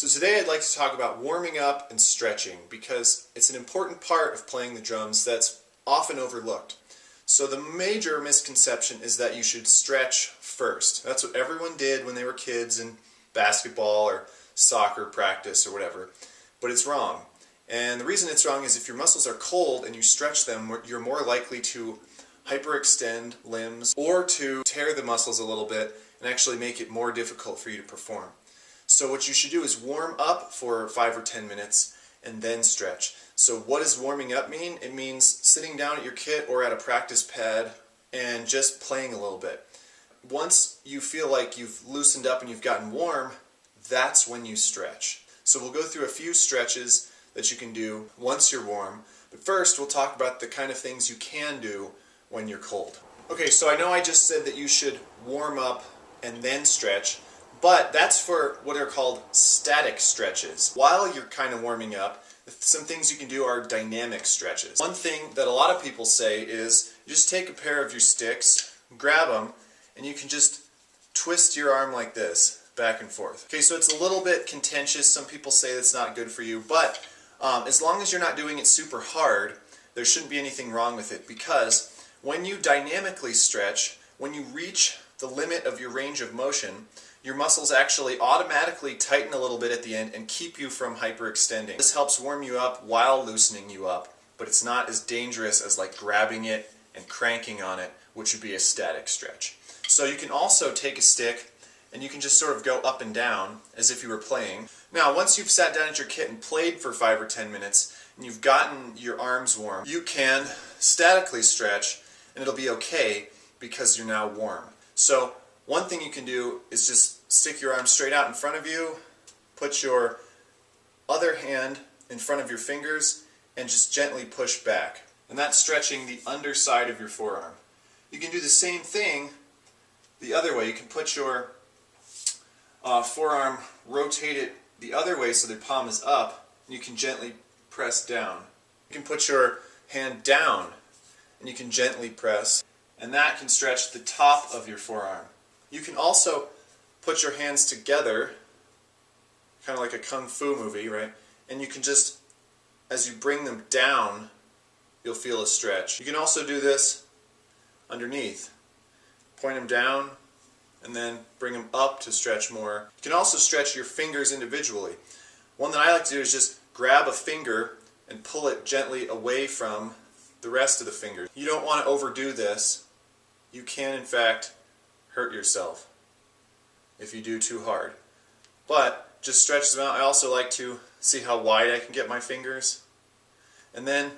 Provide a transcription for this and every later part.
So today I'd like to talk about warming up and stretching because it's an important part of playing the drums that's often overlooked. So the major misconception is that you should stretch first. That's what everyone did when they were kids in basketball or soccer practice or whatever, but it's wrong. And the reason it's wrong is if your muscles are cold and you stretch them, you're more likely to hyperextend limbs or to tear the muscles a little bit and actually make it more difficult for you to perform. So what you should do is warm up for 5 or 10 minutes and then stretch. So what does warming up mean? It means sitting down at your kit or at a practice pad and just playing a little bit. Once you feel like you've loosened up and you've gotten warm, that's when you stretch. So we'll go through a few stretches that you can do once you're warm. But first we'll talk about the kind of things you can do when you're cold. Okay, so I know I just said that you should warm up and then stretch, but that's for what are called static stretches. While you're kind of warming up, some things you can do are dynamic stretches. One thing that a lot of people say is you just take a pair of your sticks, grab them, and you can just twist your arm like this, back and forth. Okay, so it's a little bit contentious. Some people say that's not good for you, but as long as you're not doing it super hard, there shouldn't be anything wrong with it, because when you dynamically stretch, when you reach the limit of your range of motion, your muscles actually automatically tighten a little bit at the end and keep you from hyperextending. This helps warm you up while loosening you up, but it's not as dangerous as like grabbing it and cranking on it, which would be a static stretch. So you can also take a stick and you can just sort of go up and down as if you were playing. Now, once you've sat down at your kit and played for 5 or 10 minutes and you've gotten your arms warm, you can statically stretch and it'll be okay because you're now warm. So one thing you can do is just stick your arm straight out in front of you, put your other hand in front of your fingers, and just gently push back. And that's stretching the underside of your forearm. You can do the same thing the other way. You can put your forearm, rotate it the other way so the palm is up, and you can gently press down. You can put your hand down, and you can gently press, and that can stretch the top of your forearm. You can also put your hands together, kind of like a kung fu movie, right? And you can just, as you bring them down, you'll feel a stretch. You can also do this underneath. Point them down and then bring them up to stretch more. You can also stretch your fingers individually. One that I like to do is just grab a finger and pull it gently away from the rest of the fingers. You don't want to overdo this. You can, in fact, hurt yourself if you do too hard. But just stretch them out. I also like to see how wide I can get my fingers. And then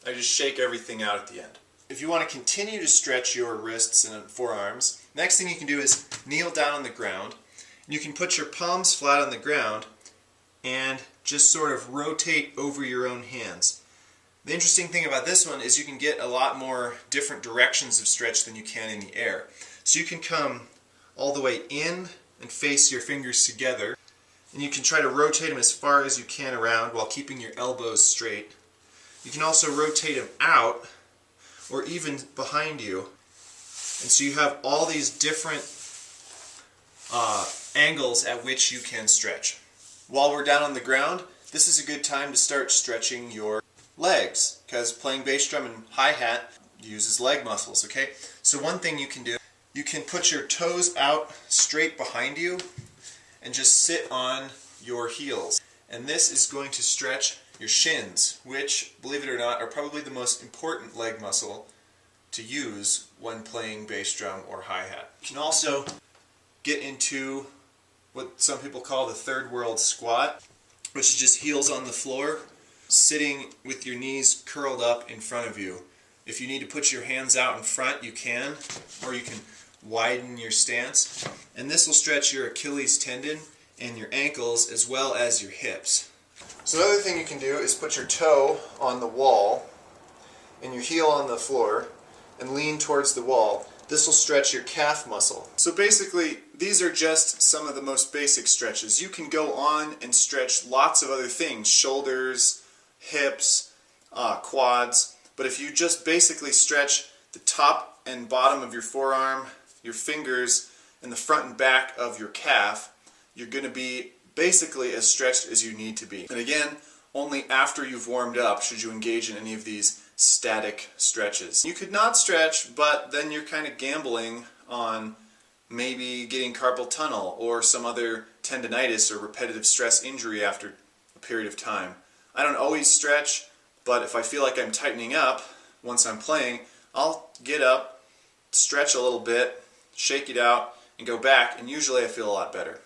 I just shake everything out at the end. If you want to continue to stretch your wrists and forearms, next thing you can do is kneel down on the ground. You can put your palms flat on the ground and just sort of rotate over your own hands. The interesting thing about this one is you can get a lot more different directions of stretch than you can in the air. So you can come all the way in and face your fingers together, and you can try to rotate them as far as you can around while keeping your elbows straight. You can also rotate them out or even behind you, and so you have all these different angles at which you can stretch. While we're down on the ground, this is a good time to start stretching your legs, because playing bass drum and hi-hat uses leg muscles, okay? So one thing you can do, you can put your toes out straight behind you and just sit on your heels. And this is going to stretch your shins, which, believe it or not, are probably the most important leg muscle to use when playing bass drum or hi-hat. You can also get into what some people call the third world squat, which is just heels on the floor, sitting with your knees curled up in front of you. If you need to put your hands out in front, you can, or you can widen your stance. And this will stretch your Achilles tendon and your ankles as well as your hips. So another thing you can do is put your toe on the wall and your heel on the floor and lean towards the wall. This will stretch your calf muscle. So basically, these are just some of the most basic stretches. You can go on and stretch lots of other things, shoulders, hips, quads, but if you just basically stretch the top and bottom of your forearm, your fingers, and the front and back of your calf, you're going to be basically as stretched as you need to be. And again, only after you've warmed up should you engage in any of these static stretches. You could not stretch, but then you're kind of gambling on maybe getting carpal tunnel or some other tendonitis or repetitive stress injury after a period of time. I don't always stretch, but if I feel like I'm tightening up once I'm playing, I'll get up, stretch a little bit, shake it out, and go back, and usually I feel a lot better.